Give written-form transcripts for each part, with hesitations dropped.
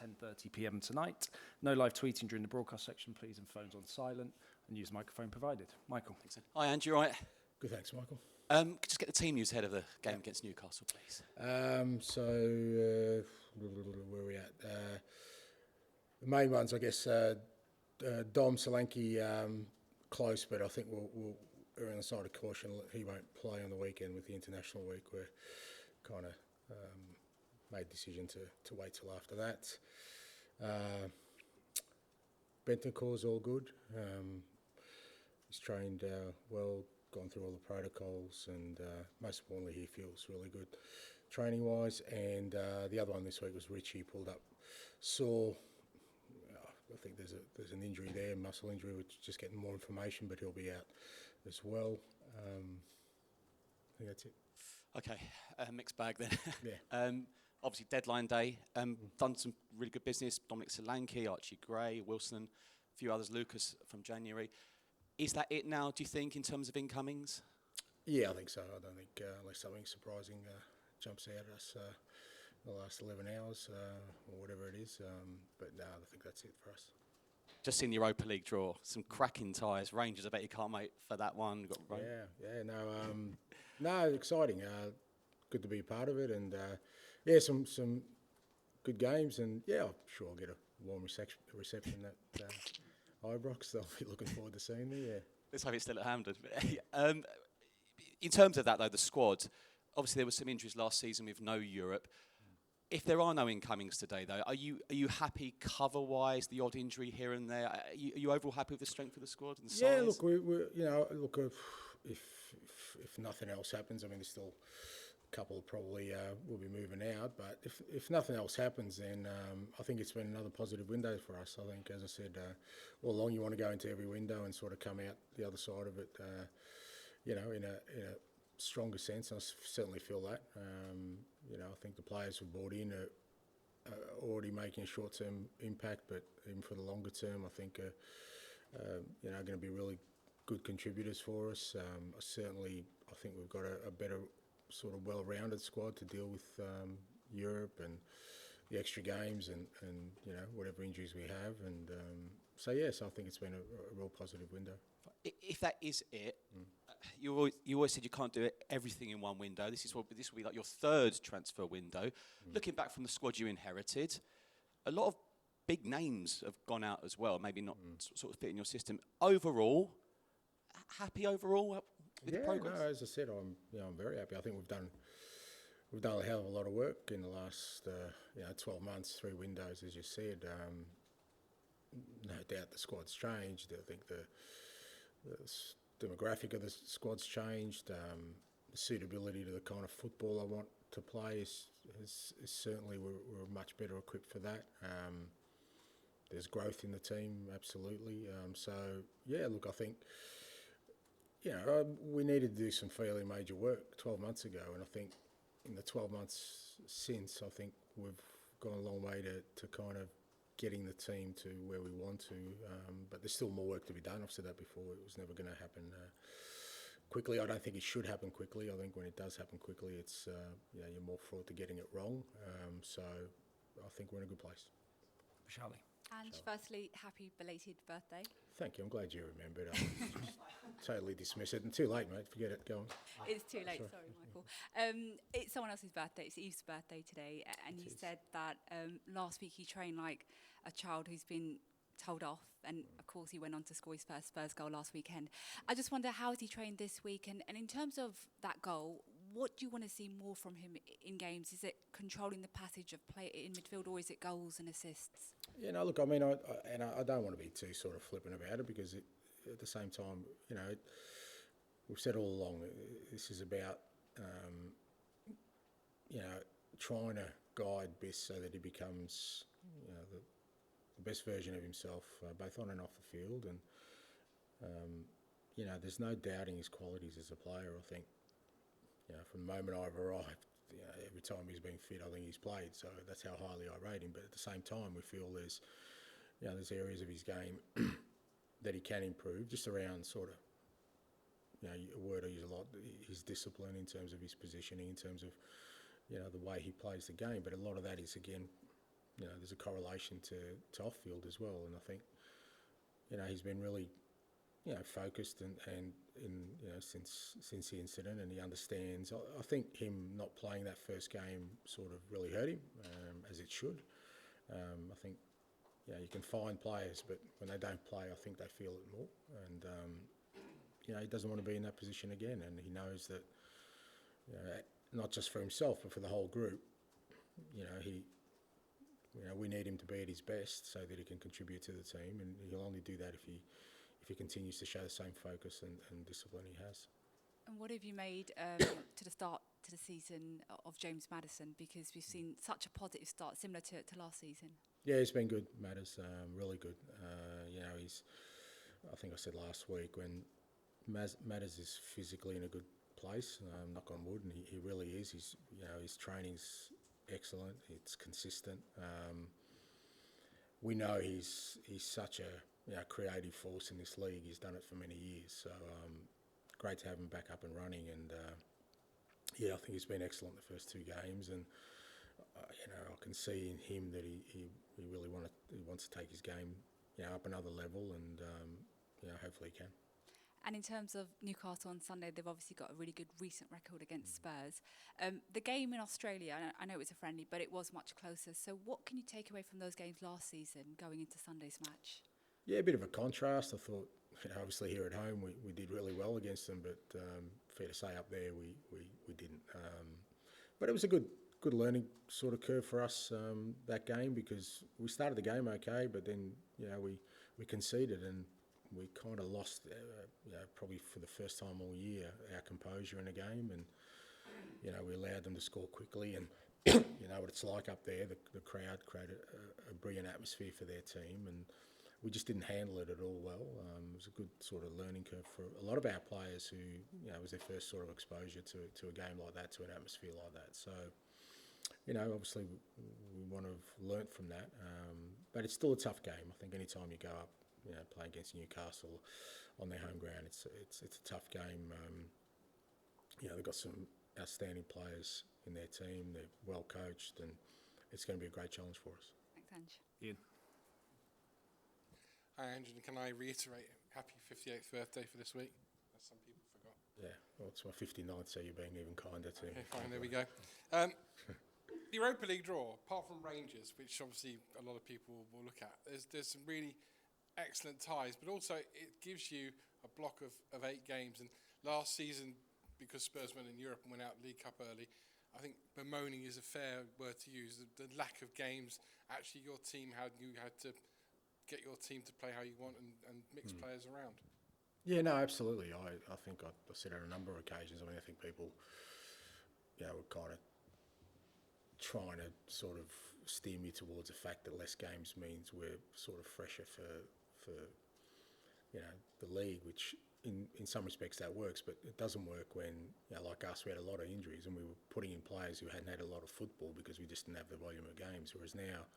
10:30 p.m. tonight. No live tweeting during the broadcast section, please, and phones on silent, and use the microphone provided. Michael. Thanks. Hi, Ange, you all right? Good, thanks, Michael. Could just get the team news ahead of the game against Newcastle, please. Where are we at? The main ones, I guess, Dom Solanke, close, but I think we'll err on the side of caution. He won't play on the weekend with the international week. We're kind of made the decision to wait till after that. Bentancur's all good. He's trained well, gone through all the protocols, and most importantly, he feels really good training-wise. And the other one this week was Richie, pulled up sore. I think there's an injury there, muscle injury, which is just getting more information, but he'll be out as well. I think that's it. Okay, mixed bag then. Yeah. Obviously, deadline day. Done some really good business. Dominic Solanke, Archie Gray, Wilson, a few others, Lucas from January. Is that it now, do you think, in terms of incomings? Yeah, I think so. I don't think unless something surprising jumps out at us in the last 11 hours or whatever it is. But no, I think that's it for us. Just in the Europa League draw, some cracking ties. Rangers, I bet you can't wait for that one. No, exciting. Good to be a part of it, and some good games, and I'm sure I'll get a warm reception at Ibrox. They'll be looking forward to seeing me. Yeah. Let's hope it's still at Hampden. In terms of that, though, the squad. Obviously, there were some injuries last season with no Europe. If there are no incomings today, though, are you happy cover-wise? The odd injury here and there. Are you overall happy with the strength of the squad and the size? Yeah, look, if nothing else happens, I mean, there's still a couple probably will be moving out. But if nothing else happens, then I think it's been another positive window for us. I think, as I said, all along you want to go into every window and sort of come out the other side of it, in a stronger sense. I certainly feel that. I think the players who bought in are already making a short-term impact, but even for the longer term, I think going to be really good contributors for us. I think we've got a better sort of well-rounded squad to deal with Europe and the extra games and whatever injuries we have. And so I think it's been a real positive window. If that is it, you always said you can't do everything in one window. This will be like your third transfer window. Looking back from the squad you inherited, a lot of big names have gone out as well. Maybe not sort of fit in your system. Overall, happy overall with the progress? No, as I said, I'm very happy. I think we've done a hell of a lot of work in the last 12 months, 3 windows, as you said. No doubt the squad's changed. I think the demographic of the squad's changed. The suitability to the kind of football I want to play is certainly we're much better equipped for that. There's growth in the team, absolutely. I think we needed to do some fairly major work 12 months ago, and I think in the 12 months since, I think we've gone a long way to kind of getting the team to where we want to, but there's still more work to be done. I've said that before. It was never going to happen quickly. I don't think it should happen quickly. I think when it does happen quickly, it's you're more fraught to getting it wrong. So I think we're in a good place. Charlie. Ange, firstly, happy belated birthday. Thank you. I'm glad you remembered. I totally dismiss it. And too late, mate. Forget it. Go on. It's too late. Sorry, Michael. It's someone else's birthday. It's Eve's birthday today. And he said that last week he trained like a child who's been told off. And, of course, he went on to score his first Spurs goal last weekend. I just wonder, how has he trained this week? And in terms of that goal, what do you want to see more from him in games? Is it controlling the passage of play in midfield, or is it goals and assists? Look, I mean, I don't want to be too sort of flippant about it, because at the same time, we've said all along, this is about, trying to guide Biss so that he becomes, the best version of himself, both on and off the field. And, there's no doubting his qualities as a player. I think, from the moment I've arrived, every time he's been fit, I think he's played. So that's how highly I rate him. But at the same time, we feel there's areas of his game that he can improve, just around sort of, a word I use a lot, his discipline in terms of his positioning, in terms of, the way he plays the game. But a lot of that is, again, there's a correlation to off-field as well. And I think, he's been really, focused and since the incident, and he understands. I think him not playing that first game sort of really hurt him, as it should. I think, you can find players, but when they don't play, I think they feel it more. And, he doesn't want to be in that position again, and he knows that, not just for himself, but for the whole group, we need him to be at his best so that he can contribute to the team, and he'll only do that if he continues to show the same focus and discipline he has. And what have you made to the start to the season of James Maddison? Because we've seen such a positive start, similar to last season. Yeah, he's been good, Maddis, really good. I think I said last week, when Maddis is physically in a good place, knock on wood, and he really is. His training's excellent. It's consistent. We know he's such a creative force in this league. He's done it for many years. So great to have him back up and running. And I think he's been excellent the first 2 games. And I can see in him that he really wants to take his game up another level, and hopefully he can. And in terms of Newcastle on Sunday, they've obviously got a really good recent record against Spurs. The game in Australia, I know it was a friendly, but it was much closer. So what can you take away from those games last season going into Sunday's match? Yeah, a bit of a contrast. I thought, obviously here at home we did really well against them, but fair to say up there we didn't. But it was a good learning sort of curve for us, that game, because we started the game okay, but then we conceded, and we kind of lost, probably for the first time all year, our composure in a game, and we allowed them to score quickly, and you know what it's like up there. The crowd created a brilliant atmosphere for their team, and we just didn't handle it at all well. It was a good sort of learning curve for a lot of our players who, it was their first sort of exposure to a game like that, to an atmosphere like that. So, obviously we want to have learnt from that, but it's still a tough game. I think any time you go up, play against Newcastle on their home ground, it's a tough game. They've got some outstanding players in their team. They're well coached, and it's going to be a great challenge for us. Thanks, Ange. Ian. Hi, Ange, and can I reiterate happy 58th birthday for this week, as some people forgot? Yeah, well, it's my 59th, so you're being even kinder to me. Okay, fine, there we go. The Europa League draw, apart from Rangers, which obviously a lot of people will look at, there's some really excellent ties, but also it gives you a block of 8 games. And last season, because Spurs went in Europe and went out League Cup early, I think bemoaning is a fair word to use. The lack of games, actually your team, how you had to get your team to play how you want and mix players around. Yeah, no, absolutely. I think I said on a number of occasions, I think people, were kind of trying to sort of steer me towards the fact that less games means we're sort of fresher for the league, which in some respects that works, but it doesn't work when, like us, we had a lot of injuries and we were putting in players who hadn't had a lot of football because we just didn't have the volume of games, whereas now,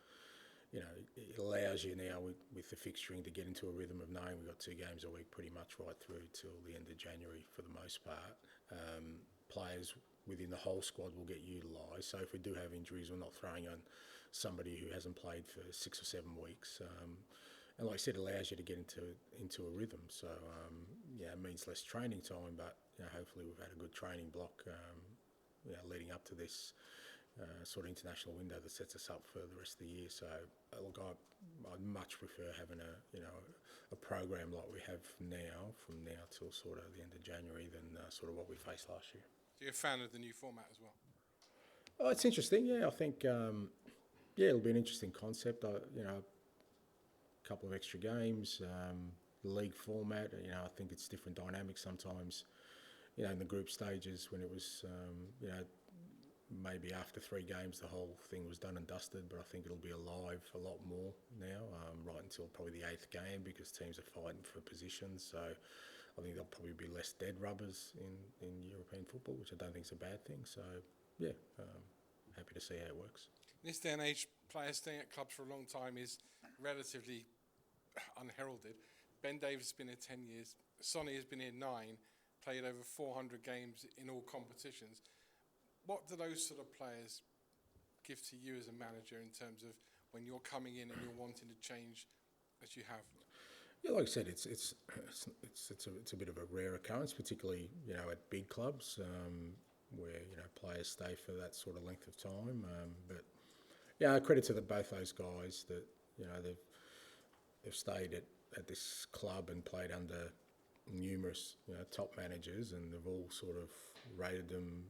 it allows you now with the fixturing to get into a rhythm of knowing we've got 2 games a week pretty much right through till the end of January for the most part. Players within the whole squad will get utilised. So if we do have injuries, we're not throwing on somebody who hasn't played for 6 or 7 weeks. And like I said, it allows you to get into a rhythm. So, it means less training time, but hopefully we've had a good training block leading up to this sort of international window that sets us up for the rest of the year. So, look, I'd much prefer having a program like we have now, from now till sort of the end of January, than sort of what we faced last year. So you're a fan of the new format as well? Oh, it's interesting. Yeah, I think it'll be an interesting concept. A couple of extra games, the league format. I think it's different dynamics sometimes. In the group stages when it was, maybe after 3 games the whole thing was done and dusted, but I think it'll be alive a lot more now, right until probably the 8th game, because teams are fighting for positions. So I think there'll probably be less dead rubbers in European football, which I don't think is a bad thing. So happy to see how it works. In this day and age, players staying at clubs for a long time is relatively unheralded. Ben Davies has been here 10 years. Sonny has been here 9, played over 400 games in all competitions. What do those sort of players give to you as a manager in terms of when you're coming in and you're wanting to change as you have? Yeah, like I said, it's a bit of a rare occurrence, particularly at big clubs where players stay for that sort of length of time. But yeah, credit to both those guys that they've stayed at this club and played under numerous top managers, and they've all sort of rated them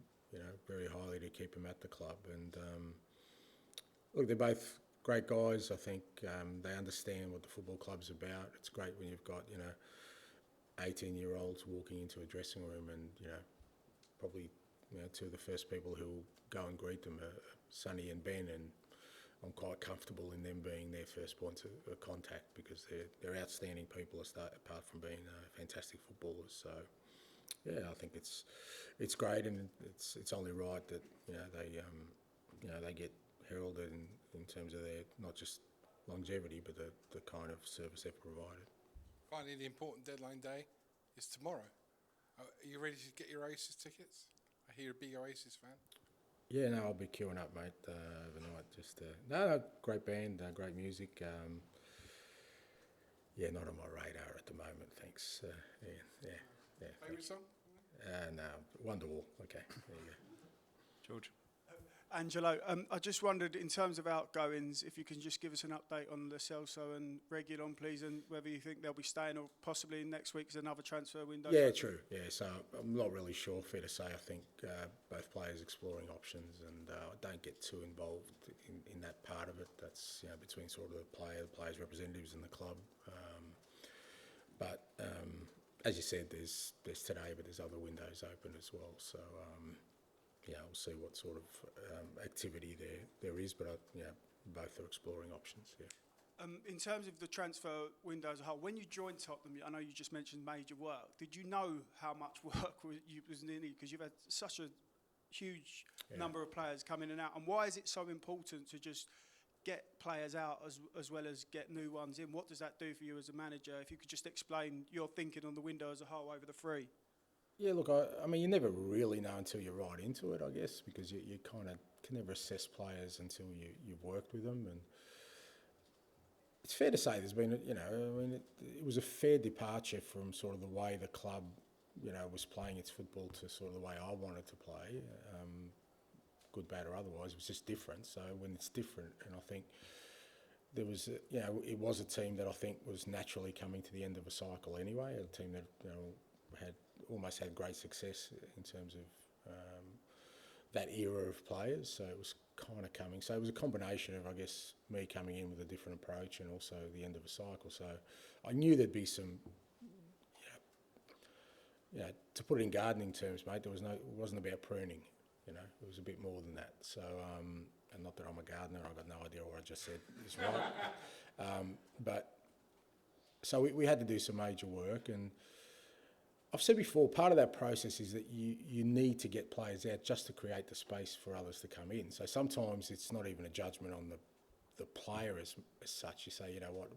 very highly to keep them at the club. And look, they're both great guys. I think they understand what the football club's about. It's great when you've got 18-year-olds walking into a dressing room, and probably two of the first people who will go and greet them are Sonny and Ben, and I'm quite comfortable in them being their first point of contact, because they're outstanding people apart from being fantastic footballers. So yeah, I think it's great, and it's only right that they get heralded in terms of their not just longevity but the kind of service they've provided. Finally, the important deadline day is tomorrow. Are you ready to get your Oasis tickets? I hear you're a big Oasis fan. Yeah, no, I'll be queuing up, mate, overnight. No, great band, great music. Yeah, not on my radar at the moment, thanks. Yeah. Favourite song? No, Wonderwall. Okay, there you go. George. Angelo, I just wondered, in terms of outgoings, if you can just give us an update on Lo Celso and Reguilon, please, and whether you think they'll be staying or possibly next week is another transfer window. Yeah, true. Yeah, so I'm not really sure. Fair to say, I think both players exploring options, and I don't get too involved in that part of it. That's between sort of the players' representatives and the club. But as you said, there's today, but there's other windows open as well. So. We'll see what sort of activity there is, but both are exploring options. Yeah. In terms of the transfer window as a whole, when you joined Tottenham, I know you just mentioned major work. Did you know how much work was needed? Because you've had such a huge number of players come in and out. And why is it so important to just get players out as well as get new ones in? What does that do for you as a manager? If you could just explain your thinking on the window as a whole over the three. Yeah, look, I mean, you never really know until you're right into it, I guess, because you kind of can never assess players until you've worked with them. And it's fair to say there's been, it was a fair departure from sort of the way the club, was playing its football to sort of the way I wanted to play, good, bad or otherwise. It was just different. So when it's different, and I think there was, it was a team that I think was naturally coming to the end of a cycle anyway, a team that, almost had great success in terms of that era of players, so it was kind of coming. So it was a combination of, I guess, me coming in with a different approach and also the end of a cycle. So I knew there'd be some, to put it in gardening terms, mate, it wasn't about pruning, it was a bit more than that. So, and not that I'm a gardener, I've got no idea what I just said is right. But so we had to do some major work, and I've said before, part of that process is that you need to get players out just to create the space for others to come in. So sometimes it's not even a judgment on the player as such. You say, what,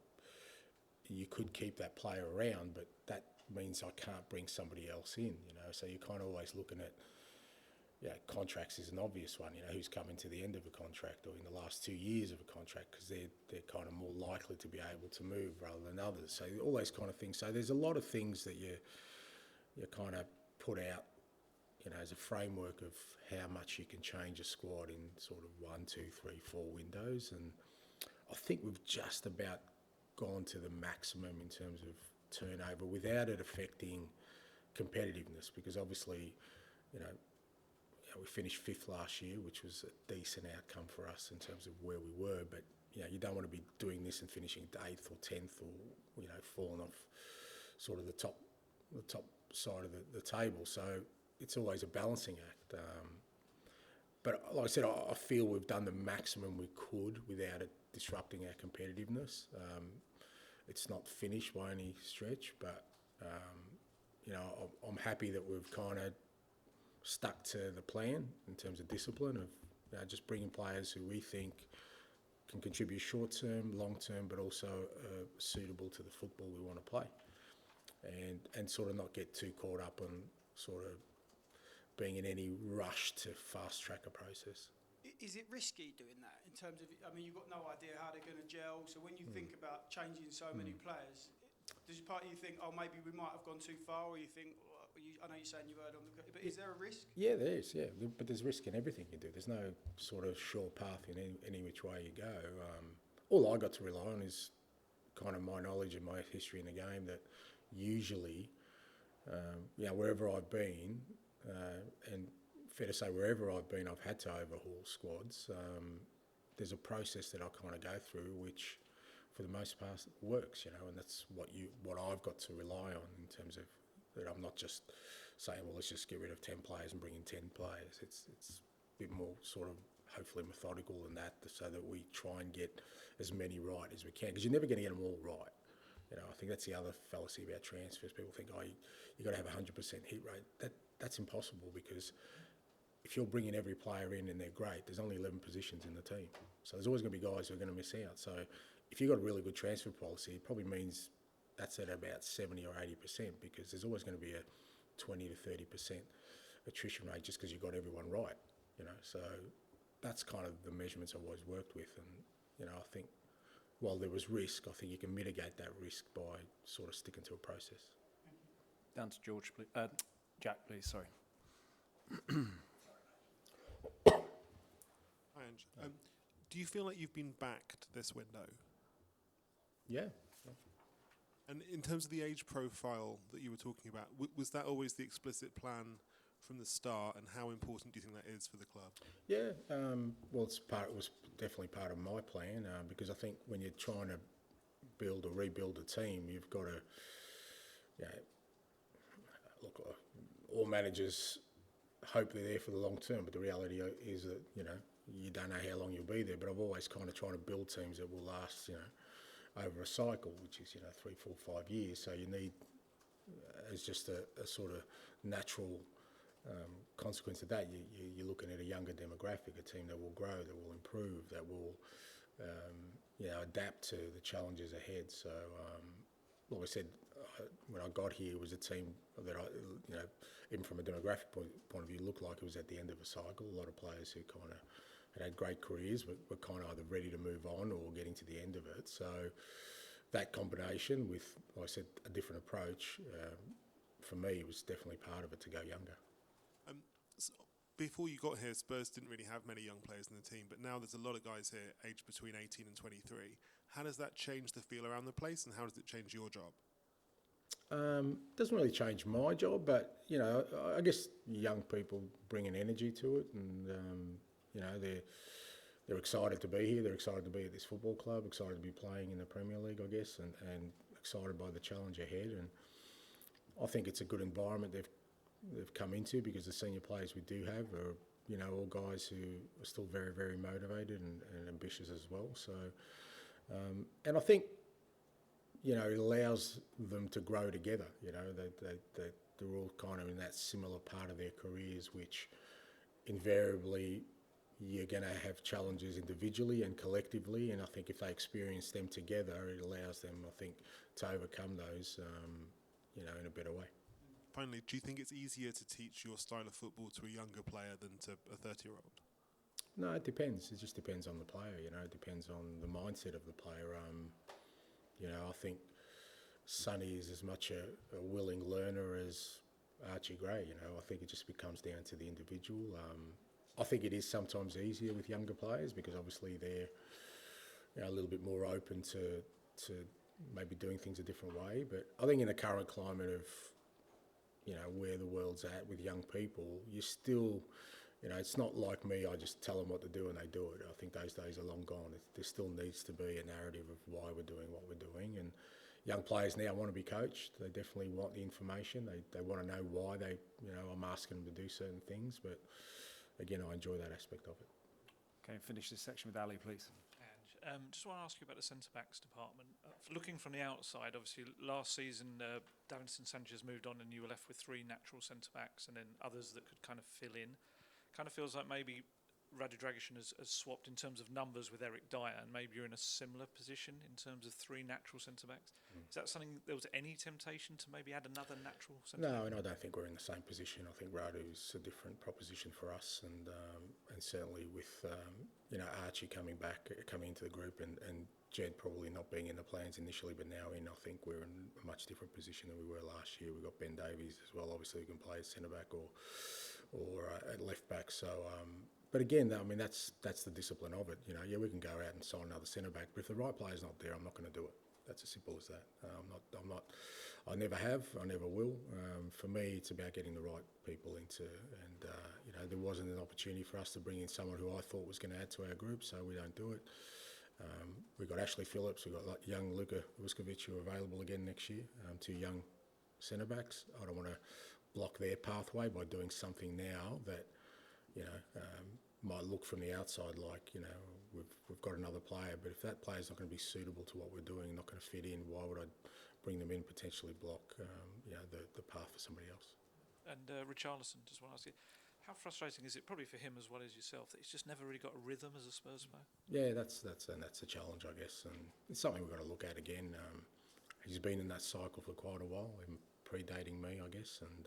you could keep that player around, but that means I can't bring somebody else in, So you're kind of always looking at, contracts is an obvious one, who's coming to the end of a contract or in the last 2 years of a contract, because they're kind of more likely to be able to move rather than others. So all those kind of things. So there's a lot of things that you kind of put out, as a framework of how much you can change a squad in sort of 1, 2, 3, 4 windows. And I think we've just about gone to the maximum in terms of turnover without it affecting competitiveness, because obviously, we finished 5th last year, which was a decent outcome for us in terms of where we were. But, you don't want to be doing this and finishing 8th or 10th or, falling off sort of the top side of the table. So it's always a balancing act. But like I said, I feel we've done the maximum we could without it disrupting our competitiveness. It's not finished by any stretch, but I'm happy that we've kind of stuck to the plan in terms of discipline of just bringing players who we think can contribute short term, long term, but also suitable to the football we want to play. And sort of not get too caught up on sort of being in any rush to fast track a process. Is it risky doing that in terms of, I mean, you've got no idea how they're going to gel, so when you think about changing so many players, does part of you think, oh, maybe we might have gone too far, or you think, well, I know you're saying you've heard on the, but is there a risk? Yeah, there is, yeah. But there's risk in everything you do. There's no sort of sure path in any which way you go. All I got to rely on is kind of my knowledge and my history in the game, that usually, wherever I've been, and fair to say wherever I've been, I've had to overhaul squads. There's a process that I kind of go through, which for the most part works, and that's what I've got to rely on in terms of that. I'm not just saying, well, let's just get rid of 10 players and bring in 10 players. It's a bit more sort of hopefully methodical than that, so that we try and get as many right as we can, because you're never going to get them all right. I think that's the other fallacy about transfers. People think, you got to have a 100% hit rate. That's impossible, because if you're bringing every player in and they're great, there's only 11 positions in the team. So there's always going to be guys who are going to miss out. So if you've got a really good transfer policy, it probably means that's at about 70 or 80%, because there's always going to be a 20 to 30% attrition rate just because you've got everyone right. So that's kind of the measurements I've always worked with. And, I think while there was risk, I think you can mitigate that risk by sort of sticking to a process. Down to George, please. Jack, please, sorry. Hi, Ange. Do you feel like you've been backed this window? Yeah. And in terms of the age profile that you were talking about, was that always the explicit plan from the start, and how important do you think that is for the club? Yeah, well, it was definitely part of my plan, because I think when you're trying to build or rebuild a team, you've got to, look, all managers hope they're there for the long term, but the reality is that, you don't know how long you'll be there. But I've always kind of tried to build teams that will last, over a cycle, which is, 3, 4, 5 years. So you need, as just a sort of natural consequence of that, you're looking at a younger demographic, a team that will grow, that will improve, that will adapt to the challenges ahead. So, like I said, when I got here, it was a team that even from a demographic point of view, looked like it was at the end of a cycle. A lot of players who kind of had great careers but were kind of either ready to move on or getting to the end of it. So that combination with, like I said, a different approach, for me, was definitely part of it, to go younger. So before you got here, Spurs didn't really have many young players in the team, but now there's a lot of guys here aged between 18 and 23. How does that change the feel around the place, and how does it change your job? Doesn't really change my job, but I guess young people bring an energy to it, and they're excited to be here. They're excited to be at this football club, excited to be playing in the Premier League, I guess, and excited by the challenge ahead. And I think it's a good environment they've come into, because the senior players we do have are all guys who are still very, very motivated and ambitious as well. So, and I think, it allows them to grow together. They're all kind of in that similar part of their careers, which invariably you're going to have challenges individually and collectively. And I think if they experience them together, it allows them, I think, to overcome those, in a better way. Finally, do you think it's easier to teach your style of football to a younger player than to a 30-year-old? No, it depends. It just depends on the player. It depends on the mindset of the player. I think Sonny is as much a willing learner as Archie Gray. I think it just becomes down to the individual. I think it is sometimes easier with younger players, because obviously they're a little bit more open to maybe doing things a different way. But I think in the current climate of where the world's at with young people, you still, it's not like me, I just tell them what to do and they do it. I think those days are long gone. There still needs to be a narrative of why we're doing what we're doing. And young players now want to be coached. They definitely want the information. They want to know why I'm asking them to do certain things. But again, I enjoy that aspect of it. Okay, finish this section with Ali, please. Just want to ask you about the centre-backs department. Looking from the outside, obviously, last season, Davinson Sanchez moved on and you were left with 3 natural centre-backs and then others that could kind of fill in. Kind of feels like maybe Radu Dragic has swapped in terms of numbers with Eric Dyer, and maybe you're in a similar position in terms of three natural centre-backs. Is that something, there was any temptation to maybe add another natural centre-back? No, and I don't think we're in the same position. I think Radu's a different proposition for us, and certainly with Archie coming into the group, and Jed probably not being in the plans initially, but now in, I think we're in a much different position than we were last year. We've got Ben Davies as well, obviously, who can play as centre-back or at left-back. So, but again, I mean, that's the discipline of it. We can go out and sign another centre-back, but if the right player's not there, I'm not going to do it. That's as simple as that. I never have, I never will. For me, it's about getting the right people into, and there wasn't an opportunity for us to bring in someone who I thought was going to add to our group, so we don't do it. We've got Ashley Phillips, we've got young Luka Vuskovic who are available again next year, two young centre-backs. I don't want to block their pathway by doing something now that, might look from the outside like, we've got another player, but if that player's not going to be suitable to what we're doing, not going to fit in, why would I bring them in, potentially block, the path for somebody else? And Richarlison, just want to ask you, how frustrating is it, probably for him as well as yourself, that he's just never really got a rhythm as a Spurs player? Yeah, that's a challenge, I guess, and it's something we've got to look at again. He's been in that cycle for quite a while, him predating me, I guess, and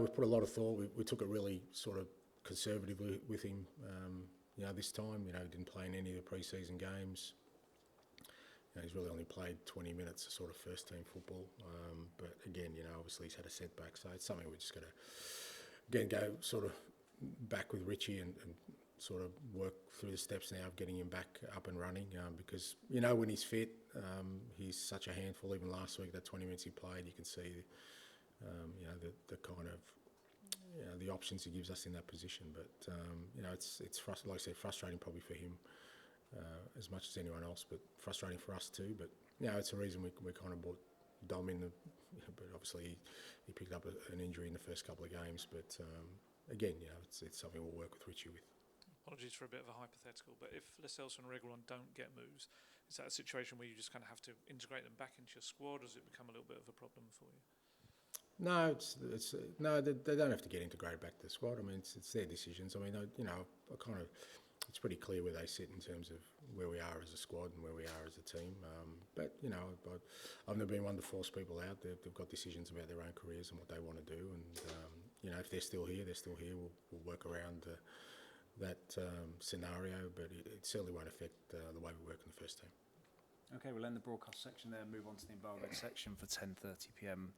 we've put a lot of thought. We took it really sort of conservatively with him, this time. He didn't play in any of the pre-season games. He's really only played 20 minutes of sort of first-team football. But again, obviously he's had a setback, so it's something we're just going to, again, go sort of back with Richie and sort of work through the steps now of getting him back up and running, because, when he's fit, he's such a handful. Even last week, that 20 minutes he played, you can see, the kind of, the options he gives us in that position. But, it's like I said, frustrating probably for him as much as anyone else, but frustrating for us too. But, it's a reason we kind of brought Dom in, but obviously he picked up an injury in the first couple of games. But, again, it's something we'll work with Richie with. Apologies for a bit of a hypothetical, but if Lascelles and Reguilon don't get moves, is that a situation where you just kind of have to integrate them back into your squad, or does it become a little bit of a problem for you? No, they don't have to get integrated back to the squad. I mean, it's their decisions. I mean, it's pretty clear where they sit in terms of where we are as a squad and where we are as a team. But I've never been one to force people out. They've got decisions about their own careers and what they want to do. And if they're still here, they're still here. We'll work around that scenario, but it certainly won't affect the way we work in the first team. Okay, we'll end the broadcast section there and move on to the embargoed section for 10:30 p.m.